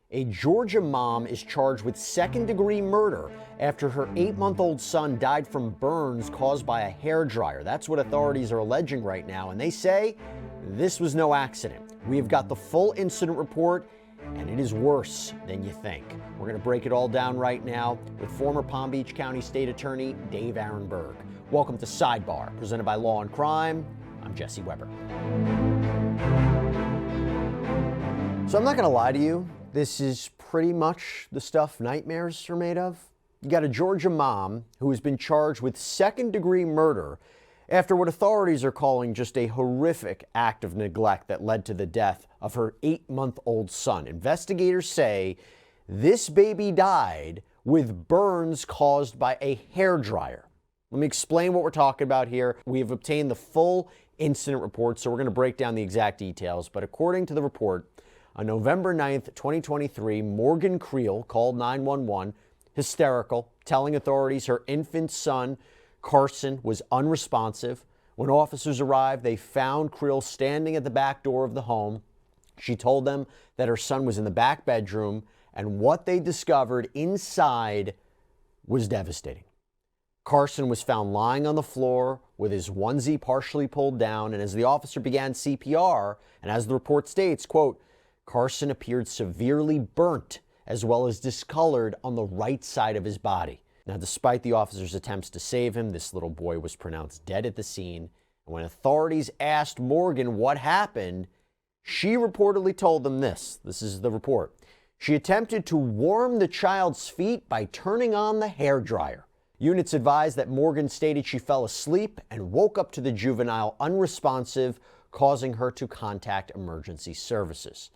A Georgia mom is charged with second-degree murder after her 8-month-old son died from burns caused by a hairdryer. That's what authorities are alleging right now, and they say this was no accident. We have got the full incident report, and it is worse than you think. We're going to break it all down right now with former Palm Beach County State Attorney Dave Aronberg. Welcome to Sidebar, presented by Law&Crime. I'm Jesse Weber. So I'm not going to lie to you. This is pretty much the stuff nightmares are made of. You got a Georgia mom who has been charged with second-degree murder after what authorities are calling just a horrific act of neglect that led to the death of her 8-month-old son. Investigators say this baby died with burns caused by a hairdryer. Let me explain what we're talking about here. We have obtained the full incident report, so we're going to break down the exact details. But according to the report, on November 9th, 2023, Morgan Creel called 911, hysterical, telling authorities her infant son, Carson, was unresponsive. When officers arrived, they found Creel standing at the back door of the home. She told them that her son was in the back bedroom, and what they discovered inside was devastating. Carson was found lying on the floor with his onesie partially pulled down, and as the officer began CPR, and as the report states, quote, Carson appeared severely burnt as well as discolored on the right side of his body. Now, despite the officer's attempts to save him, this little boy was pronounced dead at the scene. And when authorities asked Morgan what happened, she reportedly told them this. This is the report. She attempted to warm the child's feet by turning on the hairdryer. Units advised that Morgan stated she fell asleep and woke up to the juvenile unresponsive, causing her to contact emergency services.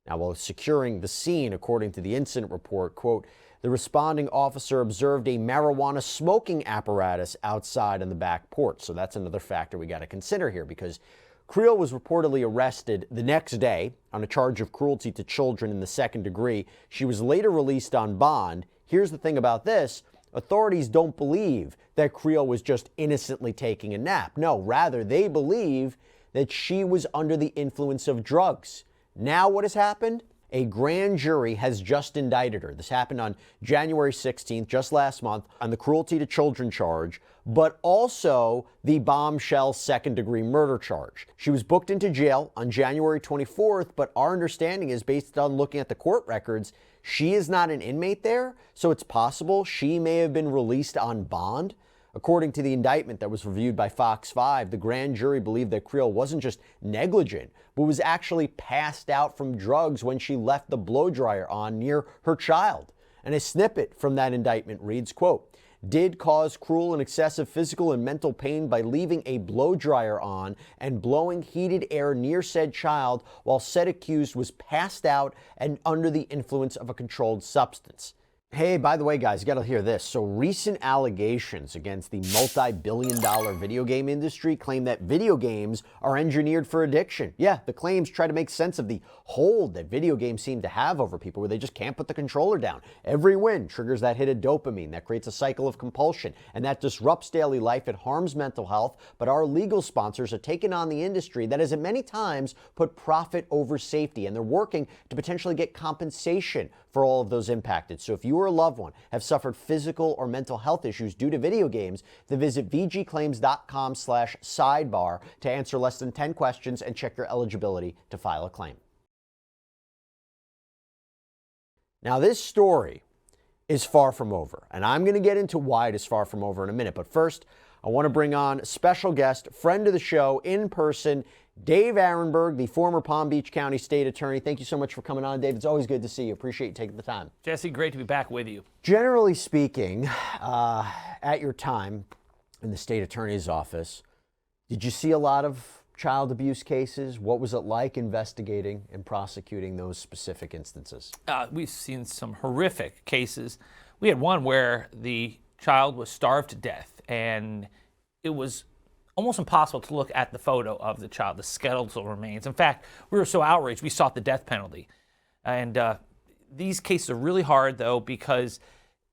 Now, while securing the scene, according to the incident report, quote, the responding officer observed a marijuana smoking apparatus outside on the back porch. So that's another factor we got to consider here, because Creel was reportedly arrested the next day on a charge of cruelty to children in the second degree. She was later released on bond. Here's the thing about this. Authorities don't believe that Creel was just innocently taking a nap. No, rather, they believe that she was under the influence of drugs. Now what has happened? A grand jury has just indicted her. This happened on January 16th, just last month, on the cruelty to children charge, but also the bombshell second-degree murder charge. She was booked into jail on January 24th, but our understanding is, based on looking at the court records, she is not an inmate there, so it's possible she may have been released on bond. According to the indictment that was reviewed by Fox 5, the grand jury believed that Creel wasn't just negligent, but was actually passed out from drugs when she left the blow dryer on near her child. And a snippet from that indictment reads, quote, did cause cruel and excessive physical and mental pain by leaving a blow dryer on and blowing heated air near said child while said accused was passed out and under the influence of a controlled substance. Hey, by the way, guys, you got to hear this. So recent allegations against the multi-billion-dollar video game industry claim that video games are engineered for addiction. Yeah, the claims try to make sense of the hold that video games seem to have over people, where they just can't put the controller down. Every win triggers that hit of dopamine that creates a cycle of compulsion, and that disrupts daily life. It harms mental health. But our legal sponsors have taken on the industry that has at many times put profit over safety, and they're working to potentially get compensation for all of those impacted. So if you or a loved one have suffered physical or mental health issues due to video games, then visit vgclaims.com/sidebar to answer less than 10 questions and check your eligibility to file a claim. Now, this story is far from over, and I'm going to get into why it is far from over in a minute. But first, I want to bring on a special guest, friend of the show in person, Dave Aronberg, the former Palm Beach County State Attorney. Thank you so much for coming on, Dave. It's always good to see you. Appreciate you taking the time. Jesse, great to be back with you. Generally speaking, at your time in the state attorney's office, did you see a lot of child abuse cases? What was it like investigating and prosecuting those specific instances? We've seen some horrific cases. We had one where the child was starved to death, and it was almost impossible to look at the photo of the child, the skeletal remains. In fact, we were so outraged, we sought the death penalty. And these cases are really hard, though, because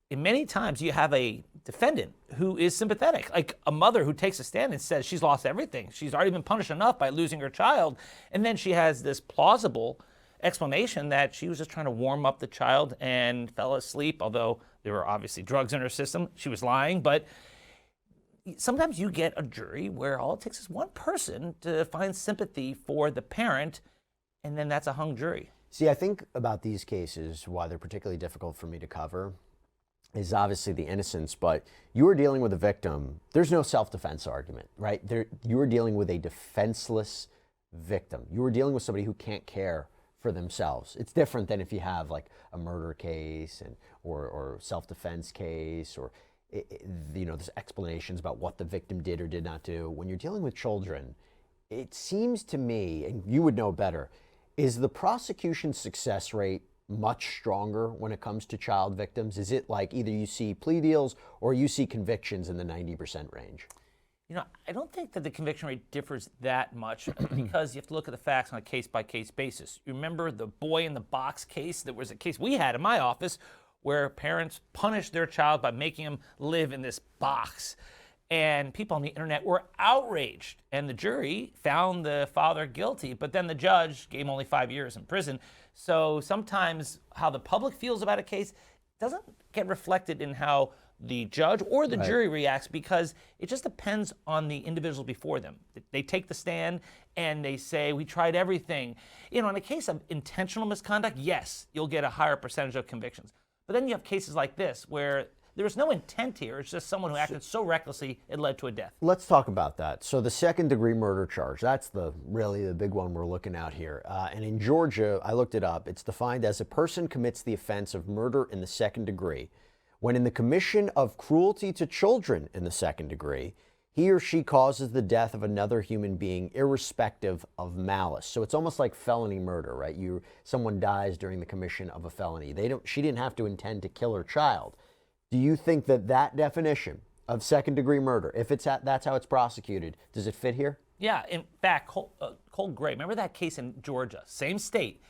in many times you have a defendant who is sympathetic, like a mother who takes a stand and says she's lost everything. She's already been punished enough by losing her child. And then she has this plausible explanation that she was just trying to warm up the child and fell asleep, although there were obviously drugs in her system. She was lying, but sometimes you get a jury where all it takes is one person to find sympathy for the parent, and then that's a hung jury. See, I think about these cases, why they're particularly difficult for me to cover, is obviously the innocence, but you are dealing with a victim. There's no self-defense argument, right? You are dealing with a defenseless victim. You are dealing with somebody who can't care for themselves. It's different than if you have like a murder case or self-defense case, or there's explanations about what the victim did or did not do. When you're dealing with children, it seems to me, and you would know better, is the prosecution success rate much stronger when it comes to child victims? Is it like either you see plea deals or you see convictions in the 90% range? I don't think that the conviction rate differs that much because you have to look at the facts on a case-by-case basis. You remember the boy in the box case? There was a case we had in my office where parents punished their child by making him live in this box. And people on the internet were outraged. And the jury found the father guilty, but then the judge gave him only 5 years in prison. So sometimes how the public feels about a case doesn't get reflected in how the judge or the jury reacts, because it just depends on the individuals before them. They take the stand and they say, we tried everything. In a case of intentional misconduct, yes, you'll get a higher percentage of convictions. But then you have cases like this where there was no intent here. It's just someone who acted so recklessly it led to a death. Let's talk about that. So the second-degree murder charge, that's really the big one we're looking at here. And in Georgia, I looked it up, it's defined as a person commits the offense of murder in the second degree when in the commission of cruelty to children in the second degree, he or she causes the death of another human being irrespective of malice. So it's almost like felony murder, right? Someone dies during the commission of a felony. She didn't have to intend to kill her child. Do you think that definition of second-degree murder, if that's how it's prosecuted, does it fit here? Yeah, in fact, Cold Gray, remember that case in Georgia, same state,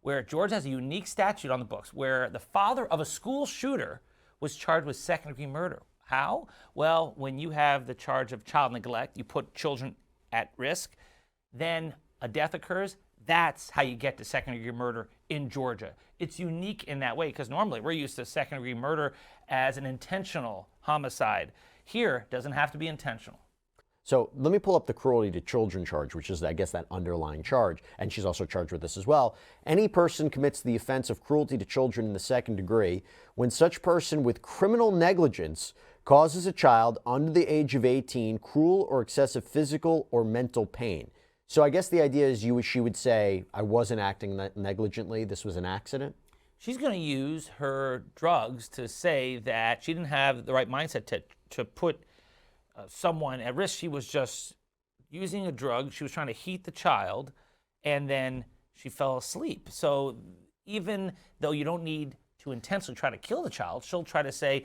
where Georgia has a unique statute on the books where the father of a school shooter was charged with second-degree murder. How? Well, when you have the charge of child neglect, you put children at risk, then a death occurs. That's how you get to second-degree murder in Georgia. It's unique in that way because normally we're used to second-degree murder as an intentional homicide. Here, it doesn't have to be intentional. So let me pull up the cruelty to children charge, which is, I guess, that underlying charge, and she's also charged with this as well. Any person commits the offense of cruelty to children in the second degree when such person with criminal negligence causes a child under the age of 18 cruel or excessive physical or mental pain. So I guess the idea is she would say, I wasn't acting negligently, this was an accident? She's going to use her drugs to say that she didn't have the right mindset to put someone at risk. She was just using a drug. She was trying to heat the child, and then she fell asleep. So even though you don't need to intentionally try to kill the child, she'll try to say,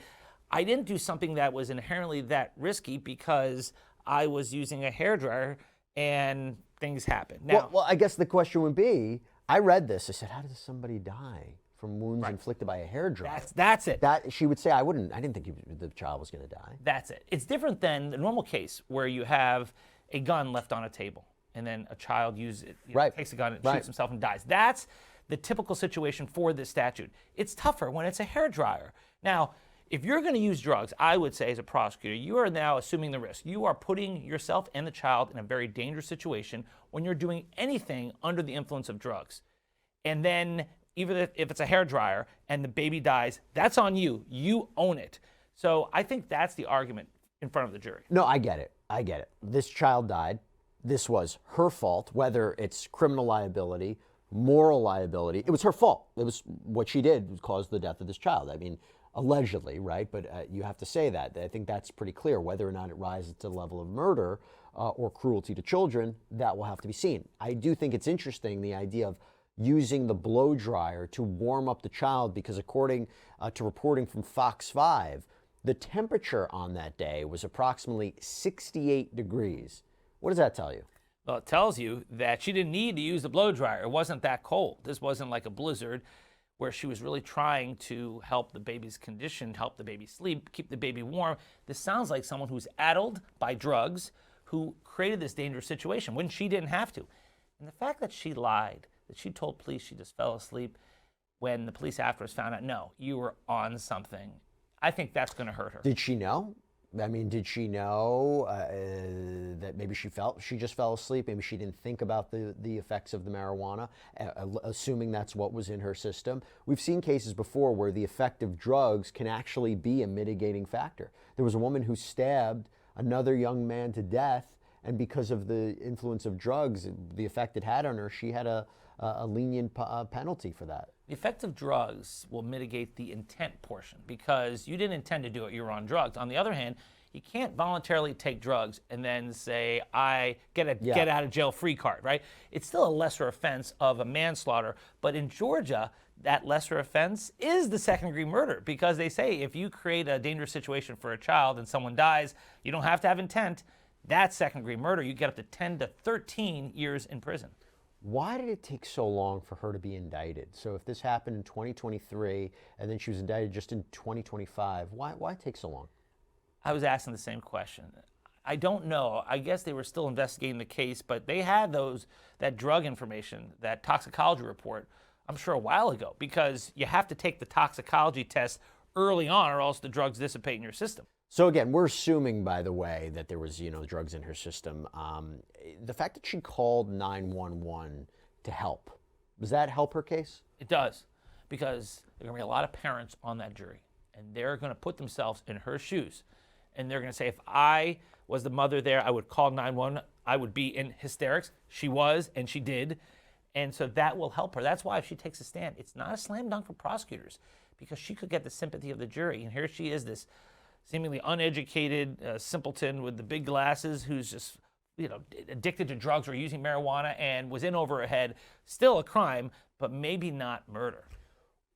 I didn't do something that was inherently that risky because I was using a hairdryer and things happened. Now, well, I guess the question would be, I read this, I said, how does somebody die from wounds inflicted by a hairdryer? That's it. She would say, I didn't think the child was going to die. That's it. It's different than the normal case where you have a gun left on a table and then a child takes a gun and shoots himself and dies. That's the typical situation for this statute. It's tougher when it's a hairdryer. Now, if you're going to use drugs, I would say as a prosecutor, you are now assuming the risk. You are putting yourself and the child in a very dangerous situation when you're doing anything under the influence of drugs. And then even if it's a hairdryer and the baby dies, that's on you. You own it. So I think that's the argument in front of the jury. No, I get it. This child died. This was her fault, whether it's criminal liability, moral liability. It was her fault. It was what she did caused the death of this child. I mean, allegedly, right? But you have to say that. I think that's pretty clear. Whether or not it rises to the level of murder or cruelty to children, that will have to be seen. I do think it's interesting, the idea of using the blow dryer to warm up the child, because according to reporting from Fox 5, the temperature on that day was approximately 68 degrees. What does that tell you? Well, it tells you that she didn't need to use the blow dryer. It wasn't that cold. This wasn't like a blizzard where she was really trying to help the baby's condition, help the baby sleep, keep the baby warm. This sounds like someone who's addled by drugs who created this dangerous situation when she didn't have to. And the fact that she lied, that she told police she just fell asleep when the police afterwards found out, no, you were on something. I think that's going to hurt her. Did she know? I mean, did she know that maybe she just fell asleep? Maybe she didn't think about the effects of the marijuana, assuming that's what was in her system. We've seen cases before where the effect of drugs can actually be a mitigating factor. There was a woman who stabbed another young man to death, and because of the influence of drugs, the effect it had on her, she had a lenient penalty for that. The effect of drugs will mitigate the intent portion because you didn't intend to do it, you were on drugs. On the other hand, you can't voluntarily take drugs and then say, I get a get out of jail free card, right? It's still a lesser offense of a manslaughter, but in Georgia, that lesser offense is the second-degree murder because they say if you create a dangerous situation for a child and someone dies, you don't have to have intent. That's second-degree murder. You get up to 10 to 13 years in prison. Why did it take so long for her to be indicted? So if this happened in 2023 and then she was indicted just in 2025, why take so long? I was asking the same question. I don't know. I guess they were still investigating the case, but they had that drug information, that toxicology report, I'm sure a while ago, because you have to take the toxicology test early on or else the drugs dissipate in your system. So again, we're assuming, by the way, that there was, drugs in her system. The fact that she called 911 to help, does that help her case? It does, because there are going to be a lot of parents on that jury, and they're going to put themselves in her shoes. And they're going to say, if I was the mother there, I would call 911. I would be in hysterics. She was, and she did. And so that will help her. That's why if she takes a stand, it's not a slam dunk for prosecutors, because she could get the sympathy of the jury. And here she is, this seemingly uneducated simpleton with the big glasses who's just, addicted to drugs or using marijuana and was in over her head. Still a crime, but maybe not murder.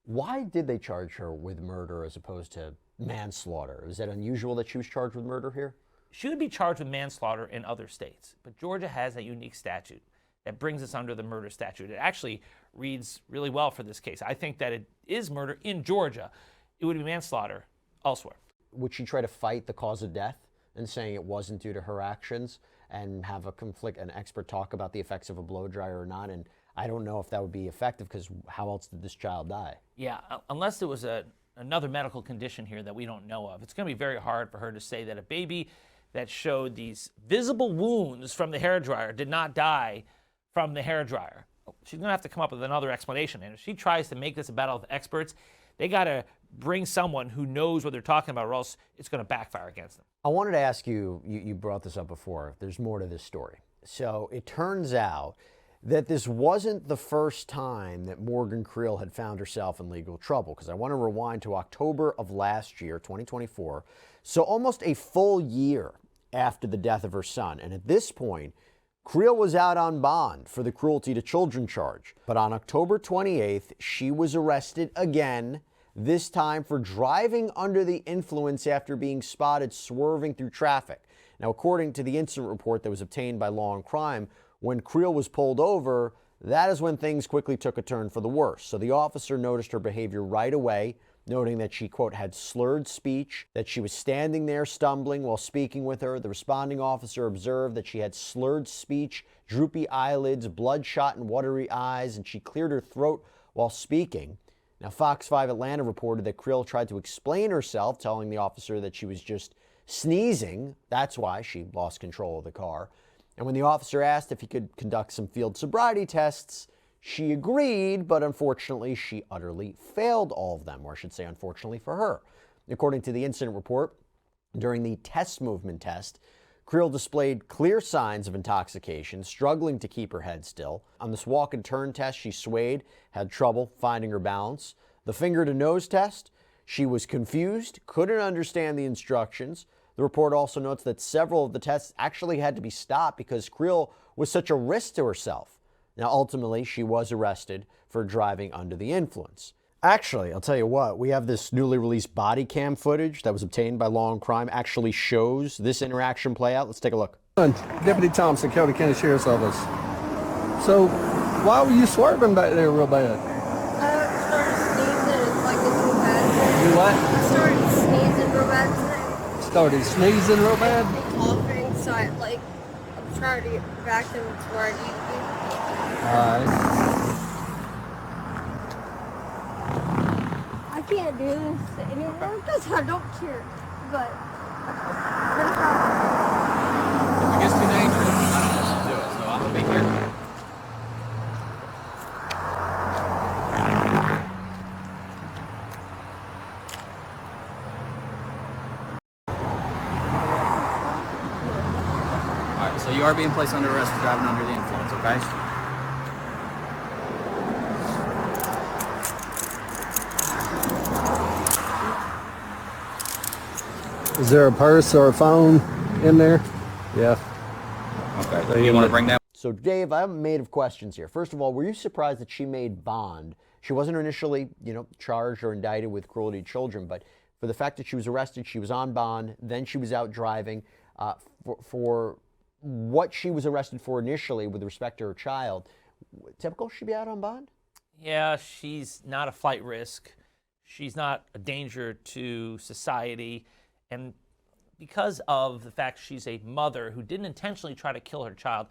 Why did they charge her with murder as opposed to manslaughter? Is that unusual that she was charged with murder here? She would be charged with manslaughter in other states, but Georgia has a unique statute that brings us under the murder statute. It actually reads really well for this case. I think that it is murder in Georgia. It would be manslaughter elsewhere. Would she try to fight the cause of death and saying it wasn't due to her actions and have an expert talk about the effects of a blow dryer or not? And I don't know if that would be effective because how else did this child die? Yeah, unless there was another medical condition here that we don't know of. It's going to be very hard for her to say that a baby that showed these visible wounds from the hairdryer did not die from the hairdryer. She's going to have to come up with another explanation. And if she tries to make this a battle of experts, they got to bring someone who knows what they're talking about, or else it's going to backfire against them. I wanted to ask you, you brought this up before, there's more to this story. So it turns out that this wasn't the first time that Morgan Creel had found herself in legal trouble, because I want to rewind to October of last year, 2024, so almost a full year after the death of her son. And at this point, Creel was out on bond for the cruelty to children charge. But on October 28th, she was arrested again, this time for driving under the influence after being spotted swerving through traffic. Now, according to the incident report that was obtained by Law&Crime, when Creel was pulled over, that is when things quickly took a turn for the worse. So the officer noticed her behavior right away, noting that she, quote, had slurred speech, that she was standing there stumbling while speaking with her. The responding officer observed that she had slurred speech, droopy eyelids, bloodshot and watery eyes, and she cleared her throat while speaking. Now, Fox 5 Atlanta reported that Creel tried to explain herself, telling the officer that she was just sneezing. That's why she lost control of the car. And when the officer asked if he could conduct some field sobriety tests, she agreed, but unfortunately, she utterly failed all of them, or I should say, unfortunately for her. According to the incident report, during the test movement test, Creel displayed clear signs of intoxication, struggling to keep her head still. On this walk and turn test, she swayed, had trouble finding her balance. The finger to nose test, she was confused, couldn't understand the instructions. The report also notes that several of the tests actually had to be stopped because Creel was such a risk to herself. Now, ultimately, she was arrested for driving under the influence. Actually, I'll tell you what, we have this newly released body cam footage that was obtained by Law&Crime, actually shows this interaction play out. Let's take a look. Deputy Thompson, Kelly County Sheriff's Office. So, why were you swerving back there real bad? I started sneezing real bad. You what? Started sneezing real bad? Coughing, so I'm trying to get back to where I need to be. Alright. can't do this anymore because I don't care. But If it gets too dangerous, I don't want to do it, so I'm going to be here. All right, so you are being placed under arrest for driving under the influence, okay? Is there a purse or a phone in there? Yeah. Okay, so you want to bring that? So, Dave, I have a made of questions here. First of all, were you surprised that she made bond? She wasn't initially, charged or indicted with cruelty to children, but for the fact that she was arrested, she was on bond, then she was out driving. For what she was arrested for initially with respect to her child, typical she'd be out on bond? Yeah, she's not a flight risk. She's not a danger to society. And because of the fact she's a mother who didn't intentionally try to kill her child,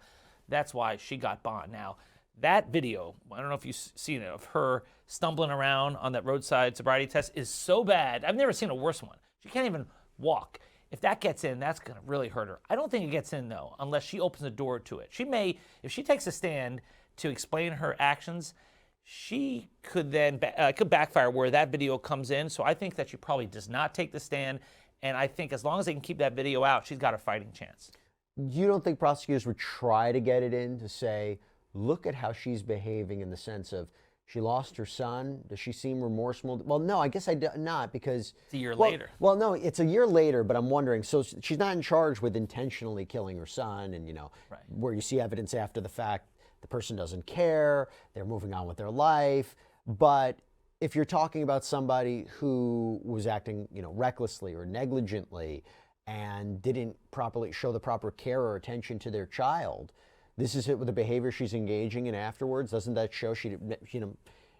that's why she got bond. Now, that video, I don't know if you've seen it, of her stumbling around on that roadside sobriety test is so bad. I've never seen a worse one. She can't even walk. If that gets in, that's going to really hurt her. I don't think it gets in, though, unless she opens the door to it. She may, if she takes a stand to explain her actions, she could then could backfire where that video comes in. So I think that she probably does not take the stand. And I think as long as they can keep that video out, she's got a fighting chance. You don't think prosecutors would try to get it in to say, look at how she's behaving in the sense of she lost her son? Does she seem remorseful? Well, no, I guess not because... It's a year later. Well, no, it's a year later, but I'm wondering, so she's not in charge with intentionally killing her son and, right. Where you see evidence after the fact, the person doesn't care, they're moving on with their life. But if you're talking about somebody who was acting, recklessly or negligently and didn't properly show the proper care or attention to their child, this is it with the behavior she's engaging in afterwards. Doesn't that show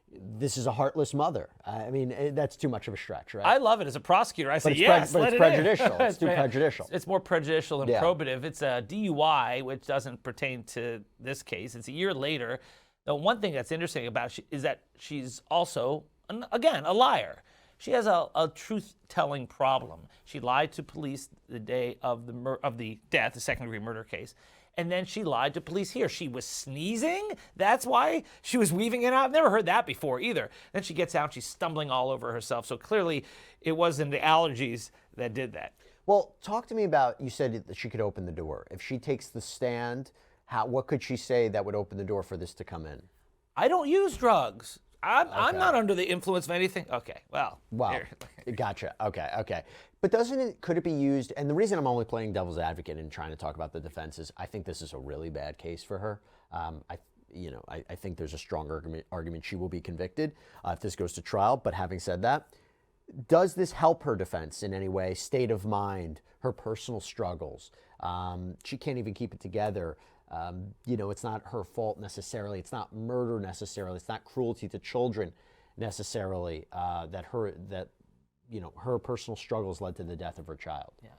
this is a heartless mother? I mean, that's too much of a stretch, right? I love it as a prosecutor. I say, but yes, but let it's it in. prejudicial. It's too prejudicial. It's more prejudicial than Yeah. probative. It's a DUI, which doesn't pertain to this case. It's a year later. The one thing that's interesting about it is that she's also, again, a liar. She has a truth-telling problem. She lied to police the day of the death, the second-degree murder case, and then she lied to police here. She was sneezing. That's why she was weaving it out. I've never heard that before either. Then she gets out, she's stumbling all over herself. So clearly, it wasn't the allergies that did that. Well, talk to me about, you said that she could open the door. If she takes the stand, what could she say that would open the door for this to come in? I don't use drugs. I'm not under the influence of anything. Okay, well. Wow. Here. Gotcha. Okay. But could it be used, and the reason I'm only playing devil's advocate and trying to talk about the defense is I think this is a really bad case for her. I think there's a strong argument she will be convicted if this goes to trial. But having said that, does this help her defense in any way? State of mind, her personal struggles. She can't even keep it together. It's not her fault necessarily. It's not murder necessarily. It's not cruelty to children necessarily. Her personal struggles led to the death of her child. Yeah.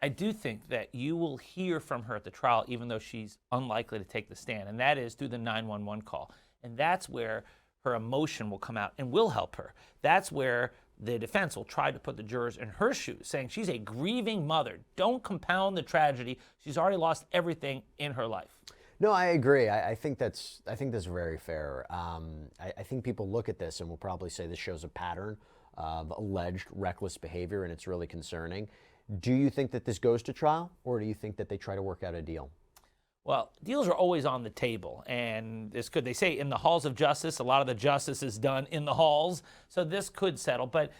I do think that you will hear from her at the trial, even though she's unlikely to take the stand, and that is through the 911 call. And that's where her emotion will come out and will help her. That's where the defense will try to put the jurors in her shoes, saying she's a grieving mother. Don't compound the tragedy. She's already lost everything in her life. No, I agree. I think that's very fair. I think people look at this and will probably say this shows a pattern of alleged reckless behavior, and it's really concerning. Do you think that this goes to trial, or do you think that they try to work out a deal? Well, deals are always on the table, and this could, they say in the halls of justice, a lot of the justice is done in the halls, so this could settle. But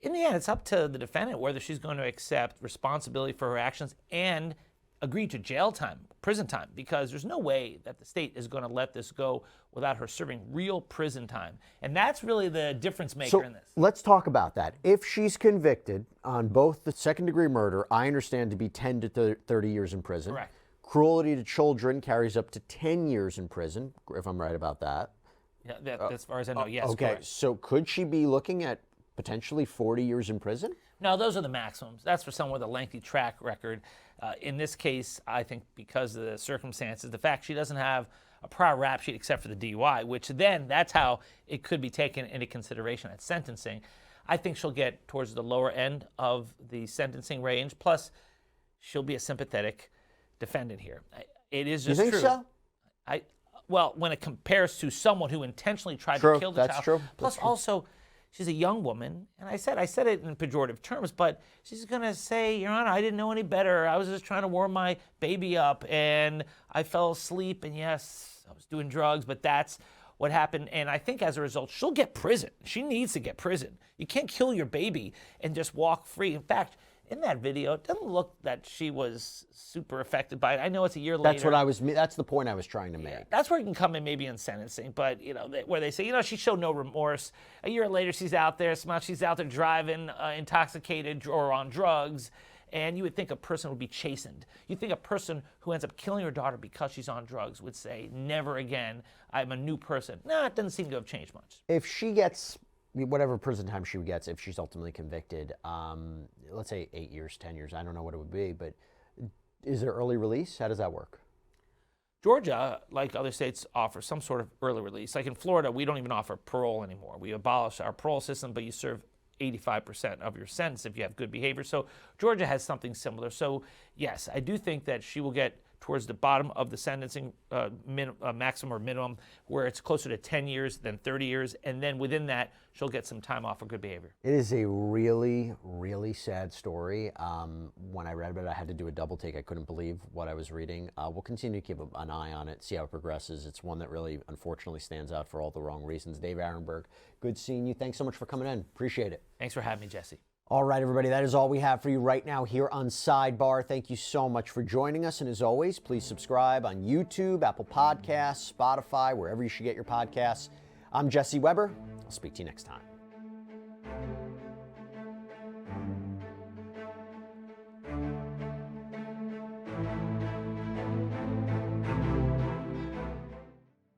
in the end, it's up to the defendant whether she's going to accept responsibility for her actions and agree to jail time, prison time, because there's no way that the state is going to let this go without her serving real prison time. And that's really the difference maker in this. Let's talk about that. If she's convicted on both the second-degree murder, I understand to be 10 to 30 years in prison. Correct. Cruelty to children carries up to 10 years in prison, if I'm right about that. Yeah, as far as I know, yes. Okay, correct. so could she be looking at potentially 40 years in prison? No, those are the maximums. That's for someone with a lengthy track record. In this case, I think because of the circumstances, the fact she doesn't have a prior rap sheet except for the DUI, which then that's how it could be taken into consideration at sentencing. I think she'll get towards the lower end of the sentencing range. Plus, she'll be a sympathetic defendant here. It is just you think true. So? Well, when it compares to someone who intentionally tried to kill the child. True. Plus, also, she's a young woman, and I said it in pejorative terms, but she's going to say, Your Honor, I didn't know any better. I was just trying to warm my baby up, and I fell asleep, and yes, I was doing drugs, but that's what happened. And I think as a result, she'll get prison. She needs to get prison. You can't kill your baby and just walk free. In fact, in that video, it doesn't look that she was super affected by it. I know it's a year later. That's the point I was trying to make. Yeah, that's where it can come in maybe in sentencing, but where they say, she showed no remorse. A year later, she's out there driving intoxicated or on drugs, and you would think a person would be chastened. You think a person who ends up killing her daughter because she's on drugs would say, never again, I'm a new person. No, it doesn't seem to have changed much. If she gets whatever prison time she gets, if she's ultimately convicted, let's say 8 years, 10 years, I don't know what it would be, but is there early release? How does that work? Georgia, like other states, offers some sort of early release. Like in Florida, we don't even offer parole anymore. We abolished our parole system, but you serve 85% of your sentence if you have good behavior. So Georgia has something similar. So yes, I do think that she will get towards the bottom of the sentencing maximum or minimum, where it's closer to 10 years than 30 years. And then within that, she'll get some time off for good behavior. It is a really, really sad story. When I read about it, I had to do a double take. I couldn't believe what I was reading. We'll continue to keep an eye on it, see how it progresses. It's one that really, unfortunately, stands out for all the wrong reasons. Dave Aronberg, good seeing you. Thanks so much for coming in. Appreciate it. Thanks for having me, Jesse. All right, everybody, that is all we have for you right now here on Sidebar. Thank you so much for joining us. And as always, please subscribe on YouTube, Apple Podcasts, Spotify, wherever you should get your podcasts. I'm Jesse Weber. I'll speak to you next time.